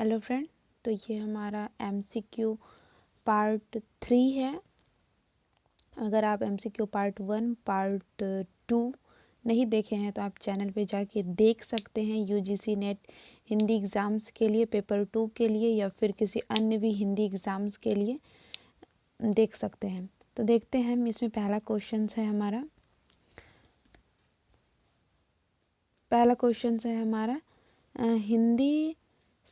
Hello friend, तो ये हमारा MCQ पार्ट 3 है। अगर आप MCQ पार्ट 1 पार्ट 2 नहीं देखे हैं तो आप चैनल पे जाके देख सकते हैं। UGC नेट हिंदी एग्ज़ाम्स के लिए पेपर 2 के लिए या फिर किसी अन्य भी हिंदी एग्ज़ाम्स के लिए देख सकते हैं। तो देखते हैं हम इसमें पहला क्वेश्चन है हमारा हिंदी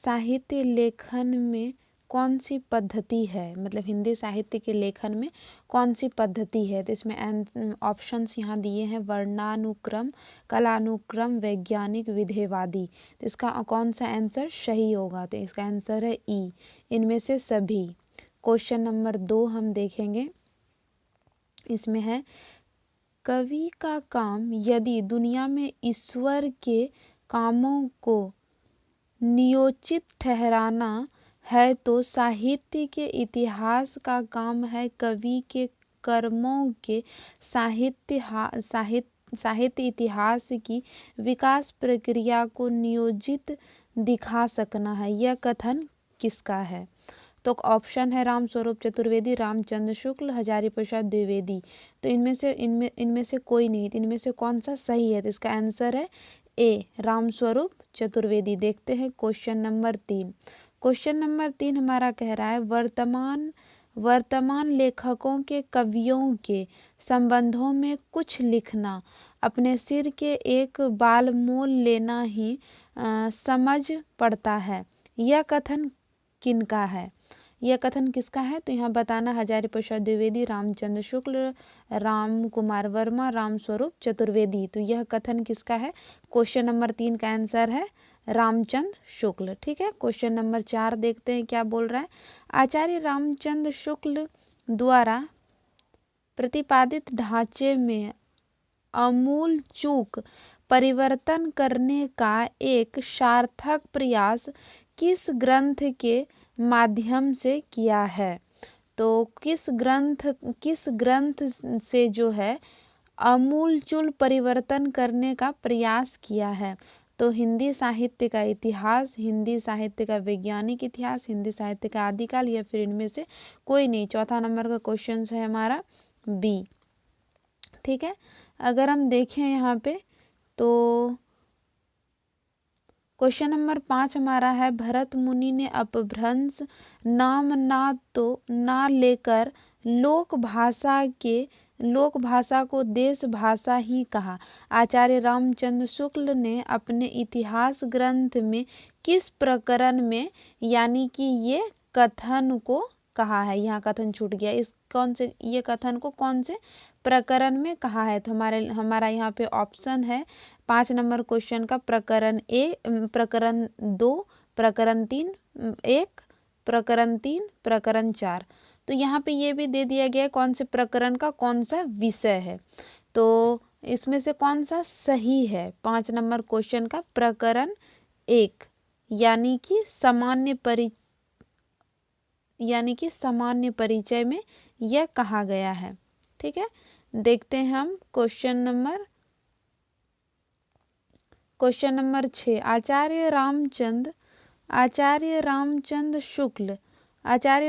साहित्य लेखन में कौन सी पद्धति है, मतलब हिंदी साहित्य के लेखन में कौन सी पद्धति है। तो इसमें ऑप्शंस यहाँ दिए हैं वर्णानुक्रम, कालानुक्रम, वैज्ञानिक, विधेयवादी। तो इसका कौन सा आंसर सही होगा, तो इसका आंसर है ई, इनमें से सभी। क्वेश्चन नंबर 2 हम देखेंगे। इसमें है कवि का काम यदि दुनिया में ईश्वर के कामों को नियोजित ठहराना है तो साहित्य के इतिहास का काम है कवि के कर्मों के साहित्य इतिहास की विकास प्रक्रिया को नियोजित दिखा सकना है। यह कथन किसका है। तो ऑप्शन है रामस्वरूप चतुर्वेदी, रामचंद्र शुक्ल, हजारी प्रसाद द्विवेदी। तो इनमें से कोई नहीं, इनमें से कौन सा सही है। तो इसका आंसर है ए, रामस्वरूप चतुर्वेदी। देखते हैं क्वेश्चन नंबर 3। क्वेश्चन नंबर 3 हमारा कह रहा है वर्तमान लेखकों के कवियों के संबंधों में कुछ लिखना अपने सिर के एक बाल मोल लेना ही समझ पड़ता है। यह कथन किनका है, यह कथन किसका है। तो यहाँ बताना हजारी प्रसाद द्विवेदी, रामचंद्र शुक्ल, राम कुमार वर्मा, रामस्वरूप चतुर्वेदी। तो यह कथन किसका है। क्वेश्चन नंबर 3 का आंसर है रामचंद्र शुक्ल। ठीक है, क्वेश्चन नंबर 4 देखते हैं क्या बोल रहा है। आचार्य रामचंद्र शुक्ल द्वारा प्रतिपादित ढांचे में आमूल चूक परिवर्तन करने का एक सार्थक प्रयास किस ग्रंथ के माध्यम से किया है। तो किस ग्रंथ से जो है आमूलचूल परिवर्तन करने का प्रयास किया है। तो हिंदी साहित्य का इतिहास, हिंदी साहित्य का वैज्ञानिक इतिहास, हिंदी साहित्य का आदिकाल, या फिर इनमें से कोई नहीं। चौथा नंबर का क्वेश्चन है हमारा बी। ठीक है, अगर हम देखें यहाँ पे तो क्वेश्चन नंबर 5 हमारा है भरत मुनि ने अपभ्रंश नाम ना लेकर लोक भाषा को देश भाषा ही कहा। आचार्य रामचंद्र शुक्ल ने अपने इतिहास ग्रंथ में किस प्रकरण में यानी कि ये कथन को कहा है। यहाँ कथन छूट गया, ये कथन को कौन से प्रकरण में कहा है। तो हमारा यहाँ पे ऑप्शन है 5 नंबर क्वेश्चन का प्रकरण 2, प्रकरण 3, 1, प्रकरण 3, प्रकरण 4। तो यहाँ पे ये भी दे दिया गया है कौन से प्रकरण का कौन सा विषय है। तो इसमें से कौन सा सही है। 5 नंबर क्वेश्चन का प्रकरण 1 यानी कि सामान्य परिचय में यह कहा गया है। ठीक है, देखते हैं हम क्वेश्चन नंबर 6। आचार्य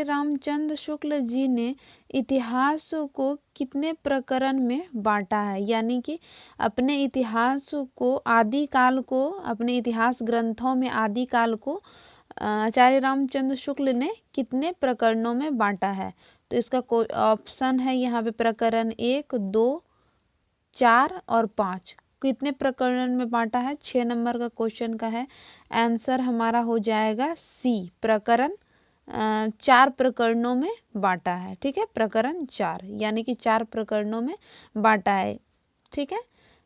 रामचंद्र शुक्ल जी ने इतिहास को कितने प्रकरण में बांटा है। यानी कि अपने इतिहास को आदिकाल को, अपने इतिहास ग्रंथों में आदिकाल को आचार्य रामचंद्र शुक्ल ने कितने प्रकरणों में बांटा है। तो इसका ऑप्शन है यहाँ पे प्रकरण 1, 2, 4 और 5। कितने प्रकरण में बांटा है। 6 नंबर का क्वेश्चन का है आंसर हमारा हो जाएगा सी, प्रकरण 4 प्रकरणों में बांटा है। ठीक है, प्रकरण 4 यानी कि 4 प्रकरणों में बांटा है। ठीक है,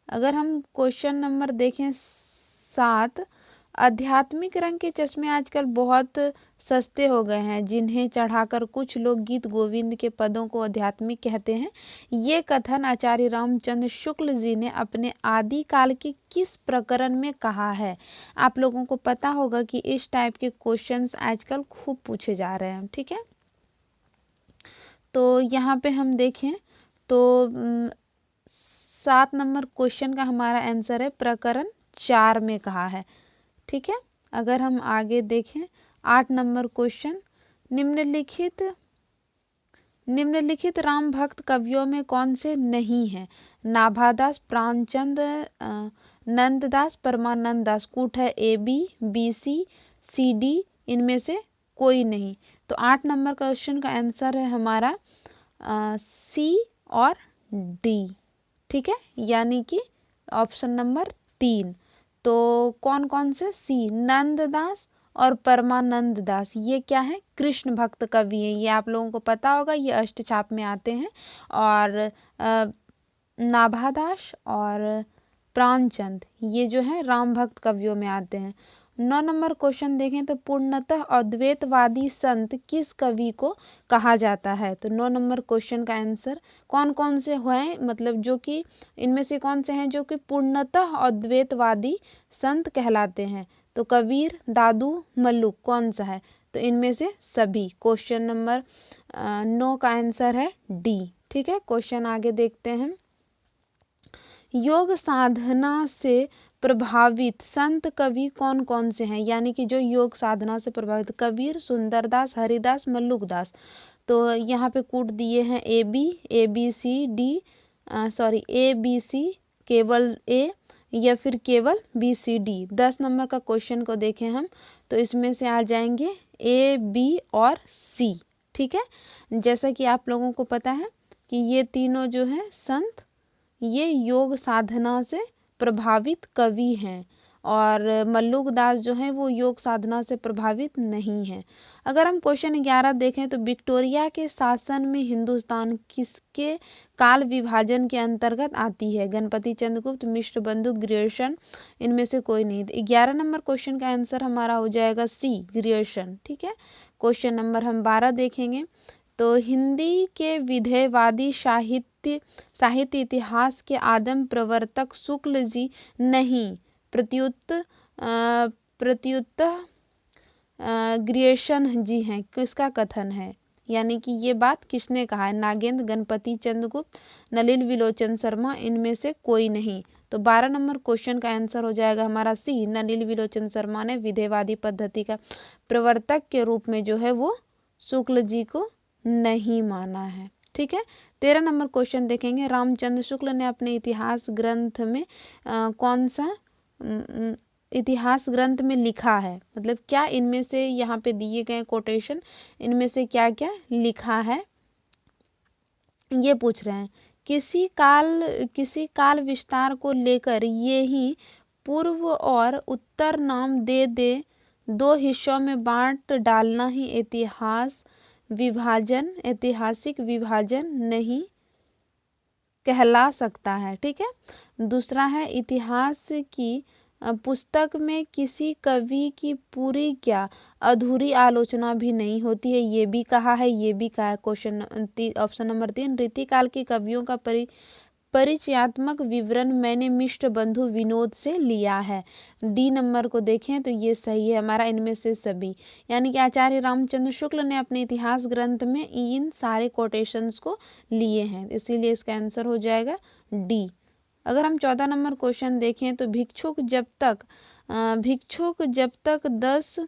अगर हम क्वेश्चन नंबर देखें 7। आध्यात्मिक रंग के चश्मे आजकल बहुत सस्ते हो गए हैं, जिन्हें चढ़ाकर कुछ लोग गीत गोविंद के पदों को आध्यात्मिक कहते हैं। ये कथन आचार्य रामचंद्र शुक्ल जी ने अपने आदिकाल के किस प्रकरण में कहा है। आप लोगों को पता होगा कि इस टाइप के क्वेश्चंस आजकल खूब पूछे जा रहे हैं। ठीक है, तो यहाँ पे हम देखें तो 7 नंबर क्वेश्चन का हमारा आंसर है प्रकरण 4 में कहा है। ठीक है, अगर हम आगे देखें 8 नंबर क्वेश्चन, निम्नलिखित राम भक्त कवियों में कौन से नहीं हैं? नाभादास, प्राणचंद, नंददास, परमानंद दास। कूट है ए बी सी डी, इनमें से कोई नहीं। तो 8 नंबर क्वेश्चन का आंसर है हमारा सी और डी। ठीक है, यानी कि ऑप्शन नंबर 3। तो कौन कौन से? सी, नंददास और परमानंद दास, ये क्या है? कृष्ण भक्त कवि हैं। ये आप लोगों को पता होगा, ये अष्टछाप में आते हैं। और नाभादास और प्राणचंद ये जो है राम भक्त कवियों में आते हैं। 9 नंबर क्वेश्चन देखें तो पूर्णतः अद्वैतवादी संत किस कवि को कहा जाता है? तो 9 नंबर क्वेश्चन का आंसर कौन कौन से हैं, मतलब जो कि इनमें से कौन से हैं जो कि पूर्णतः अद्वैतवादी संत कहलाते हैं? तो कबीर, दादू, मल्लुक, कौन सा है? तो इनमें से सभी। क्वेश्चन नंबर 9 का आंसर है डी। ठीक है, क्वेश्चन आगे देखते हैं। योग साधना से प्रभावित संत कवि कौन कौन से हैं? यानी कि जो योग साधना से प्रभावित, कबीर, सुंदरदास, हरिदास, मल्लुकदास। तो यहाँ पे कूट दिए हैं A B C D, A B C, केवल ए, या फिर केवल बी सी डी। 10 नंबर का क्वेश्चन को देखें हम तो इसमें से आ जाएंगे ए बी और सी। ठीक है, जैसा कि आप लोगों को पता है कि ये तीनों जो हैं संत, ये योग साधना से प्रभावित कवि हैं, और मल्लुकदास जो हैं वो योग साधना से प्रभावित नहीं हैं। अगर हम क्वेश्चन 11 देखें तो विक्टोरिया के शासन में हिंदुस्तान किसके काल विभाजन के अंतर्गत आती है? गणपति चंद्रगुप्त, मिश्र बंधु, ग्रियर्सन, इनमें से कोई नहीं। 11 नंबर क्वेश्चन का आंसर हमारा हो जाएगा सी, ग्रियर्सन। ठीक है, क्वेश्चन नंबर हम 12 देखेंगे तो हिंदी के विधेयवादी साहित्य इतिहास के आदम प्रवर्तक शुक्ल जी नहीं, प्रत्युत ग्रियर्सन जी हैं, किसका कथन है? यानी कि ये बात किसने कहा है? नागेंद्र, गणपति चंद्रगुप्त, नलिन विलोचन शर्मा, इनमें से कोई नहीं। तो 12 नंबर क्वेश्चन का आंसर हो जाएगा हमारा सी, नलिन विलोचन शर्मा ने विधेयवादी पद्धति का प्रवर्तक के रूप में जो है वो शुक्ल जी को नहीं माना है। ठीक है, 13 नंबर क्वेश्चन देखेंगे। रामचंद्र शुक्ल ने अपने इतिहास ग्रंथ में कौन सा इतिहास ग्रंथ में लिखा है? मतलब क्या इनमें से यहाँ पे दिए गए कोटेशन, इनमें से क्या क्या लिखा है ये पूछ रहे हैं। किसी काल विस्तार को लेकर ये ही पूर्व और उत्तर नाम दे 2 हिस्सों में बांट डालना ही ऐतिहासिक विभाजन नहीं कहला सकता है। ठीक है, दूसरा है इतिहास की पुस्तक में किसी कवि की पूरी क्या अधूरी आलोचना भी नहीं होती है, ये भी कहा है, ये भी कहा है। क्वेश्चन ऑप्शन नंबर 3, रीतिकाल के कवियों का परिचयात्मक विवरण मैंने मिश्र बंधु विनोद से लिया है। डी नंबर को देखें तो ये सही है हमारा, इनमें से सभी। यानी कि आचार्य रामचंद्र शुक्ल ने अपने इतिहास ग्रंथ में इन सारे कोटेशंस को लिए हैं, इसीलिए इसका आंसर हो जाएगा डी। अगर हम 14 नंबर क्वेश्चन देखें तो भिक्षुक जब तक 10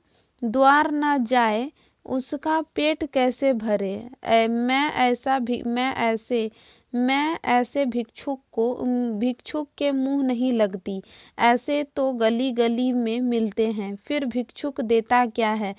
द्वार न जाए उसका पेट कैसे भरे? मैं ऐसे भिक्षुक के मुंह नहीं लगती, ऐसे तो गली गली में मिलते हैं। फिर भिक्षुक देता क्या है?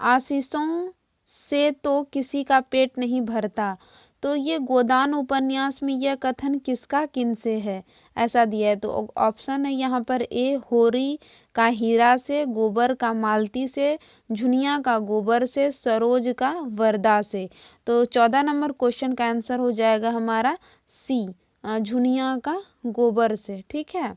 आशीषों से तो किसी का पेट नहीं भरता। तो ये गोदान उपन्यास में यह कथन किसका किनसे है ऐसा दिया है? तो ऑप्शन है यहाँ पर ए, होरी का हीरा से, गोबर का मालती से, झुनिया का गोबर से, सरोज का वर्दा से। तो 14 नंबर क्वेश्चन का आंसर हो जाएगा हमारा सी, झुनिया का गोबर से। ठीक है,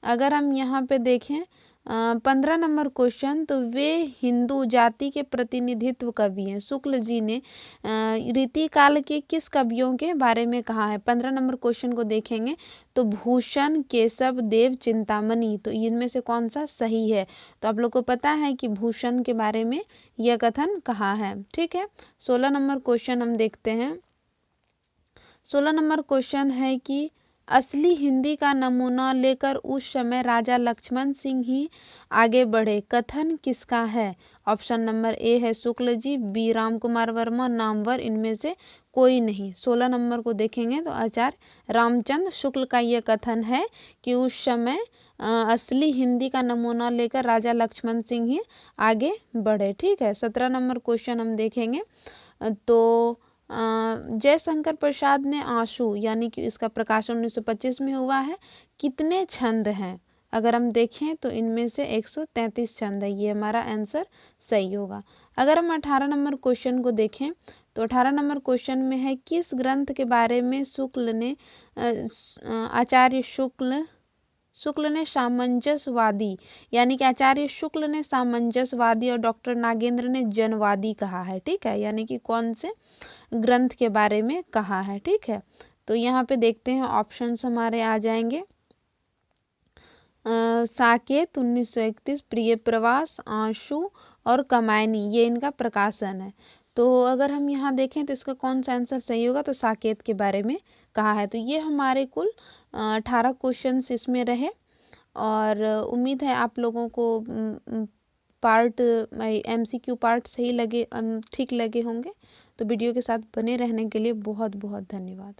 अगर हम यहाँ पे देखें 15 नंबर क्वेश्चन, तो वे हिंदू जाति के प्रतिनिधित्व कवि हैं। शुक्ल जी ने रीतिकाल के किस कवियों के बारे में कहा है? 15 नंबर क्वेश्चन को देखेंगे तो भूषण, केशव देव, चिंतामणि, तो इनमें से कौन सा सही है? तो आप लोग को पता है कि भूषण के बारे में यह कथन कहा है। ठीक है, 16 नंबर क्वेश्चन हम देखते हैं। 16 नंबर क्वेश्चन है कि असली हिंदी का नमूना लेकर उस समय राजा लक्ष्मण सिंह ही आगे बढ़े, कथन किसका है? ऑप्शन नंबर ए है शुक्ल जी, बी राम कुमार वर्मा, नामवर इनमें से कोई नहीं। 16 नंबर को देखेंगे तो आचार्य रामचंद्र शुक्ल का ये कथन है कि उस समय असली हिंदी का नमूना लेकर राजा लक्ष्मण सिंह ही आगे बढ़े। ठीक है, 17 नंबर क्वेश्चन हम देखेंगे। तो जयशंकर प्रसाद ने आंसू यानी कि इसका प्रकाशन 1925 में हुआ है। कितने छंद हैं? अगर हम देखें तो इनमें से 133 छंद है, ये हमारा आंसर सही होगा। अगर हम 18 नंबर क्वेश्चन को देखें तो 18 नंबर क्वेश्चन में है किस ग्रंथ के बारे में शुक्ल ने आचार्य शुक्ल ने सामंजस्यवादी यानी कि आचार्य शुक्ल ने सामंजस्यवादी और डॉक्टर नागेंद्र ने जनवादी कहा है। ठीक है, यानी कि कौन से ग्रंथ के बारे में कहा है। ठीक है, तो यहाँ पे देखते हैं ऑप्शंस हमारे आ जाएंगे। साकेत 1931, प्रिय प्रवास, आंसू और कमायनी, ये इनका प्रकाशन है। तो अगर हम यहाँ देखें तो इसका कौन सा आंसर सही होगा, तो साकेत के बारे में कहा है। तो ये हमारे कुल 18 क्वेश्चन इसमें रहे और उम्मीद है आप लोगों को पार्ट MCQ पार्ट सही लगे, ठीक लगे होंगे। तो वीडियो के साथ बने रहने के लिए बहुत बहुत धन्यवाद।